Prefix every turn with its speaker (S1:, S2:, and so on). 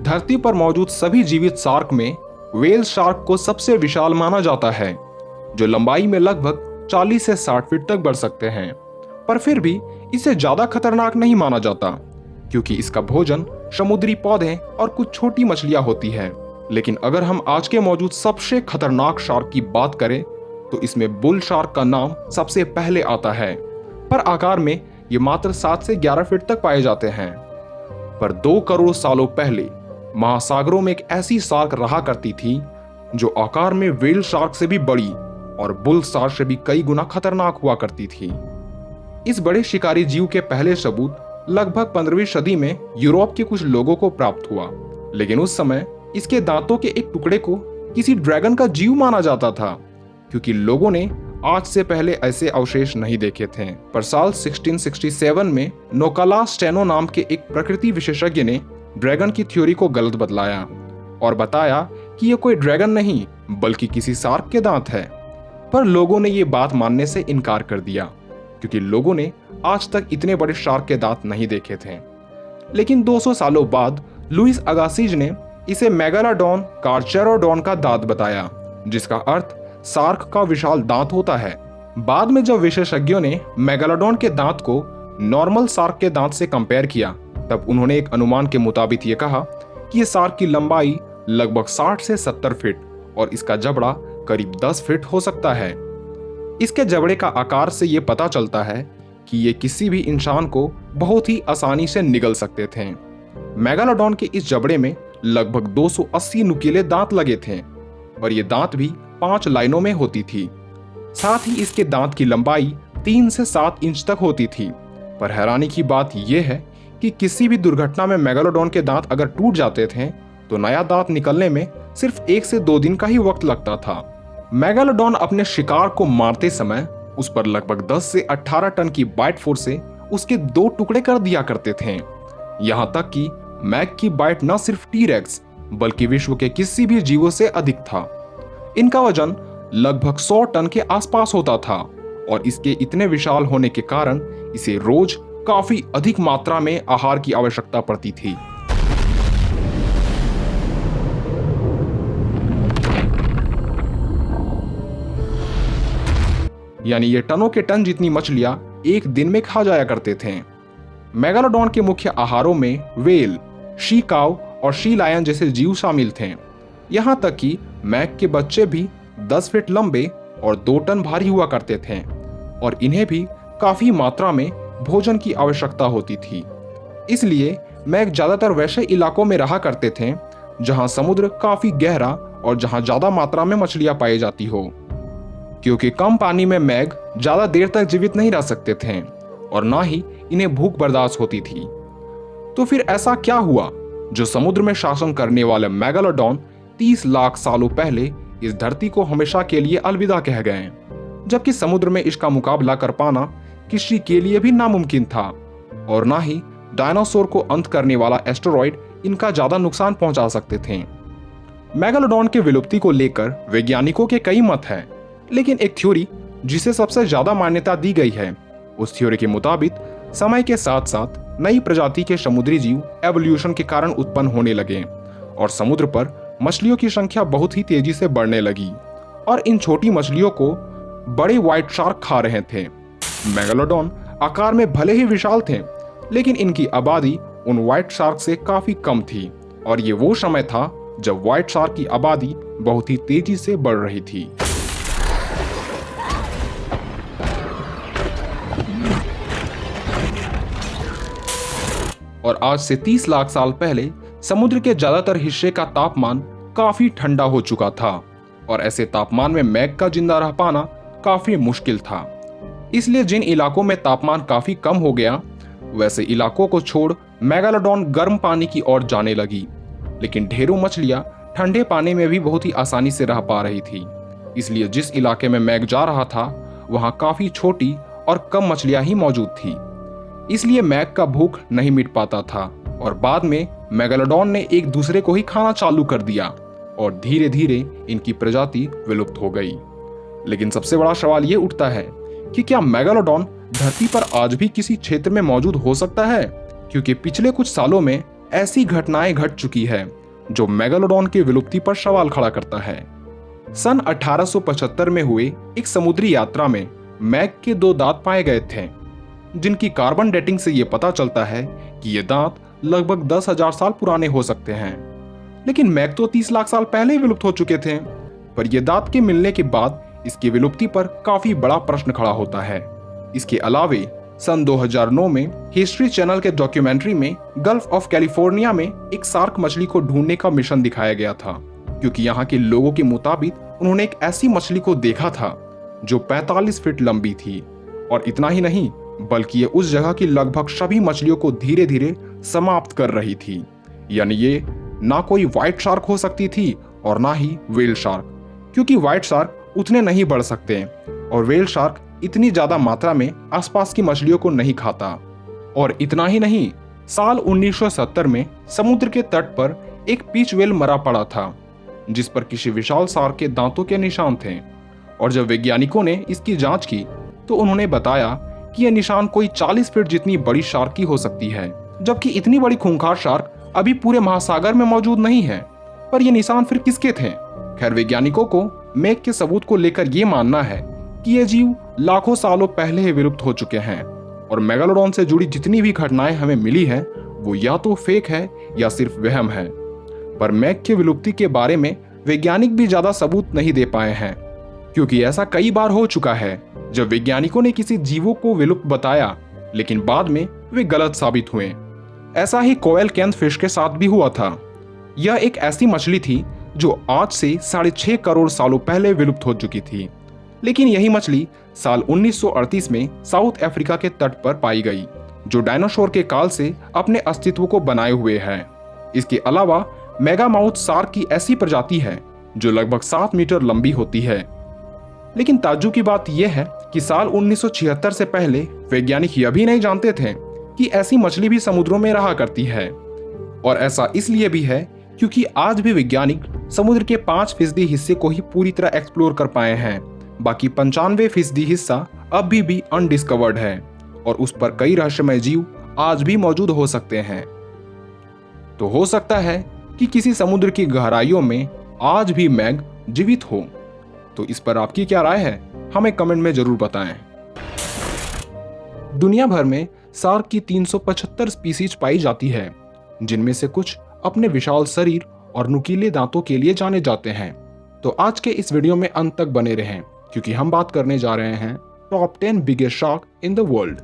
S1: धरती पर मौजूद सभी जीवित शार्क में व्हेल शार्क को सबसे विशाल माना जाता है, जो लंबाई में लगभग 40 से 60 फीट तक बढ़ सकते हैं। पर फिर भी इसे ज्यादा खतरनाक नहीं माना जाता, क्योंकि इसका भोजन समुद्री पौधे और कुछ छोटी मछलियां होती है। लेकिन अगर हम आज के मौजूद सबसे खतरनाक शार्क की बात करें तो इसमें बुल शार्क का नाम सबसे पहले आता है। पर आकार में ये मात्र 7 से 11 फीट तक पाए जाते हैं। पर 2 करोड़ सालों पहले महासागरों में एक ऐसी शार्क रहा करती थी जो आकार में व्हेल शार्क से भी बड़ी और बुल शार्क से भी कई गुना खतरनाक हुआ करती थी। इस बड़े शिकारी जीव के पहले सबूत लगभग 15वीं सदी में यूरोप के कुछ लोगों को प्राप्त हुआ, लेकिन उस समय इसके दांतों के एक टुकड़े को किसी ड्रैगन का जीव माना जाता था, क्योंकि लोगों ने आज से पहले ऐसे अवशेष नहीं देखे थे। पर साल 1667 में नोकोलास स्टेनो नाम के एक प्रकृति विशेषज्ञ ने ड्रैगन की थ्योरी को गलत बतलाया और बताया कि यह कोई ड्रैगन नहीं बल्कि किसी शार्क के दांत है। पर लोगों ने ये बात मानने से इनकार कर दिया, क्योंकि लोगों ने आज तक इतने बड़े शार्क के दांत नहीं देखे थे। लेकिन 200 सालों बाद लुइस अगासिज ने इसे मेगालोडॉन कार्चेरोडॉन का दांत बताया, जिसका अर्थ शार्क का विशाल दांत होता है। बाद में जब विशेषज्ञों ने मेगालोडॉन के दांत को नॉर्मल शार्क के दांत से कंपेयर किया, तब उन्होंने एक अनुमान के मुताबिक ये कहा कि ये शार्क की लंबाई लगभग 60 से 70 फीट और इसका जबड़ा करीब 10 फीट हो सकता है। इसके जबड़े का आकार से ये पता चलता है कि ये किसी भी इंसान को बहुत ही आसानी से निगल सकते थे। मेगालोडॉन के इस जबड़े में लगभग 280 नुकीले दांत लगे थे और ये दांत भी 5 लाइनों में होती थी। साथ ही इसके दांत की लंबाई 3 से 7 इंच तक होती थी। पर हैरानी की बात यह है कि किसी भी दुर्घटना में मेगालोडॉन के दांत अगर टूट जाते थे तो नया दांत निकलने में सिर्फ 1 से 2 दिन का ही वक्त लगता था। मेगालोडॉन अपने शिकार को मारते समय उस पर लगभग 10 से 18 टन की बाइट फोर्स से उसके 2 टुकड़े कर दिया करते थे। यहां तक कि मैग की बाइट न सिर्फ टी-रेक्स बल्कि विश्व के किसी भी जीवों से अधिक था। इनका वजन लगभग 100 टन के आसपास होता था और इसके इतने विशाल होने के कारण इसे रोज काफी अधिक मात्रा में आहार की आवश्यकता पड़ती थी। यानी ये टनों के टन जितनी मछलियां एक दिन में खा जाया करते थे। मेगालोडॉन के मुख्य आहारों में व्हेल, शी काव और शी लायन जैसे जीव शामिल थे। यहां तक कि मैग के बच्चे भी 10 फीट लंबे और 2 टन भारी हुआ करते थे और इन्हें भी काफी मात्रा में भोजन की आवश्यकता होती थी। इसलिए मैग ज्यादातर वैसे इलाकों में रहा करते थे जहां समुद्र काफी गहरा और जहां ज्यादा मात्रा में मछलियां पाई जाती हो, क्योंकि कम पानी में मैग ज्यादा देर तक जीवित नहीं रह सकते थे और ना ही इन्हें भूख बर्दाश्त होती थी। तो फिर ऐसा क्या हुआ जो समुद्र में शासन करने वाले मेगालोडॉन 30 लाख सालों पहले इस धरती को हमेशा के लिए अलविदा कह गए, जबकि समुद्र में इसका मुकाबला कर पाना किसी के लिए भी नामुमकिन था और ना ही डायनासोर को अंत करने वाला एस्टेरॉयड इनका ज्यादा नुकसान पहुंचा सकते थे। मेगालोडॉन के विलुप्ति को लेकर वैज्ञानिकों के कई मत हैं, लेकिन एक थ्योरी जिसे सबसे ज्यादा मान्यता दी गई है, उस थ्योरी के मुताबिक समय के साथ साथ नई प्रजाति के समुद्री जीव एवोल्यूशन के कारण उत्पन्न होने लगे और समुद्र पर मछलियों की संख्या बहुत ही तेजी से बढ़ने लगी और इन छोटी मछलियों को बड़े व्हाइट शार्क खा रहे थे। मेगालोडॉन आकार में भले ही विशाल थे, लेकिन इनकी आबादी उन व्हाइट शार्क से काफी कम थी और ये वो समय था जब व्हाइट शार्क की आबादी बहुत ही तेजी से बढ़ रही थी। और आज से 30 लाख साल पहले समुद्र के ज्यादातर हिस्से का तापमान काफी ठंडा हो चुका था और ऐसे तापमान में मैग का जिंदा रह पाना काफी मुश्किल था। इसलिए जिन इलाकों में तापमान काफी कम हो गया, वैसे इलाकों को छोड़ मेगालोडॉन गर्म पानी की ओर जाने लगी। लेकिन ढेरों मछलियां ठंडे पानी में भी बहुत ही आसानी से रह पा रही थी। इसलिए जिस इलाके में मैग जा रहा था वहां काफी छोटी और कम मछलियां ही मौजूद थी। इसलिए मैग का भूख नहीं मिट पाता था और बाद में मेगालोडॉन ने एक दूसरे को ही खाना चालू कर दिया और धीरे धीरे इनकी प्रजाति विलुप्त हो गई। लेकिन सबसे बड़ा सवाल ये उठता है कि क्या मेगालोडॉन धरती पर आज भी किसी क्षेत्र में मौजूद हो सकता है? क्योंकि पिछले कुछ सालों में ऐसी घटनाएं घट चुकी है जो मेगालोडॉन की विलुप्ति पर सवाल खड़ा करता है। सन 1875 में हुए एक समुद्री यात्रा में मैग के 2 दांत पाए गए थे, जिनकी कार्बन डेटिंग से ये पता चलता है कि ये दांत लगभग 10,000 साल पुराने हो सकते हैं। लेकिन मैग तो 30 लाख साल पहले ही विलुप्त हो चुके थे। पर ये दांत के मिलने के बाद इसकी विलुप्ति पर काफी बड़ा प्रश्न खड़ा होता है। इसके अलावे सन 2009 में हिस्ट्री चैनल के डॉक्यूमेंट्री में गल्फ ऑफ कैलिफोर्निया में एक शार्क मछली को ढूंढने का मिशन दिखाया गया था, क्योंकि यहाँ के लोगों के मुताबिक उन्होंने एक ऐसी मछली को देखा था जो 45 फीट लंबी थी। और इतना ही नहीं, बल्कि ये उस जगह की लगभग सभी मछलियों को धीरे धीरे समाप्त कर रही थी। यानी ये ना कोई व्हाइट शार्क हो सकती थी और ना ही व्हेल शार्क, क्योंकि व्हाइट शार्क उतने नहीं बढ़ सकते और व्हेल शार्क इतनी ज्यादा मात्रा में आसपास की मछलियों को नहीं खाता। और इतना ही नहीं, साल 1970 में समुद्र के तट पर एक पीच व्हेल मरा पड़ा था, जिस पर किसी विशाल शार्क के दांतों के निशान थे। और जब वैज्ञानिकों ने इसकी जांच की तो उन्होंने बताया कि यह निशान कोई 40 फीट जितनी बड़ी शार्क की हो सकती है, जबकि इतनी बड़ी खूंखार शार्क अभी पूरे महासागर में मौजूद नहीं है। पर ये निशान फिर किसके थे? खैर, वैज्ञानिकों को मैग के सबूत को लेकर ये मानना है कि ये जीव लाखों सालों पहले ही विलुप्त हो चुके हैं और मेगालोडॉन से जुड़ी जितनी भी घटनाएं हमें मिली है वो या तो फेक है या सिर्फ वहम है। पर मैग की विलुप्ति के बारे में वैज्ञानिक भी ज्यादा सबूत नहीं दे पाए हैं, क्योंकि ऐसा कई बार हो चुका है जब वैज्ञानिकों ने किसी जीवों को विलुप्त बताया लेकिन बाद में वे गलत साबित हुए। ऐसा ही कोयल कैंथ फिश के साथ भी हुआ था। यह एक ऐसी मछली थी जो आज से 6.5 करोड़ सालों पहले विलुप्त हो चुकी थी, लेकिन यही मछली साल 1938 में साउथ अफ्रीका के तट पर पाई गई, जो डायनासोर के काल से अपने अस्तित्व को बनाए हुए है। इसके अलावा मेगामाउथ शार्क की ऐसी प्रजाति है जो लगभग 7 मीटर लंबी होती है। लेकिन ताज्जुब की बात यह है कि साल 1976 से पहले वैज्ञानिक यह भी नहीं जानते थे कि ऐसी मछली भी समुद्रों में रहा करती है। और ऐसा इसलिए भी है क्योंकि आज भी वैज्ञानिक समुद्र के 5% हिस्से को ही पूरी तरह एक्सप्लोर कर पाए हैं। बाकी 95% हिस्सा अभी भी अनडिस्कवर्ड है और उस पर कई रहस्यमय जीव आज भी मौजूद हो सकते हैं। तो हो सकता है कि किसी समुद्र की गहराइयों में आज भी मैग जीवित हो। तो इस पर आपकी क्या राय है, हमें कमेंट में जरूर बताएं। दुनिया भर में शार्क की 375 स्पीसीज पाई जाती है, जिनमें से कुछ अपने विशाल शरीर और नुकीले दांतों के लिए जाने जाते हैं। तो आज के इस वीडियो में अंत तक बने रहें, क्योंकि हम बात करने जा रहे हैं top 10 biggest shark in the world.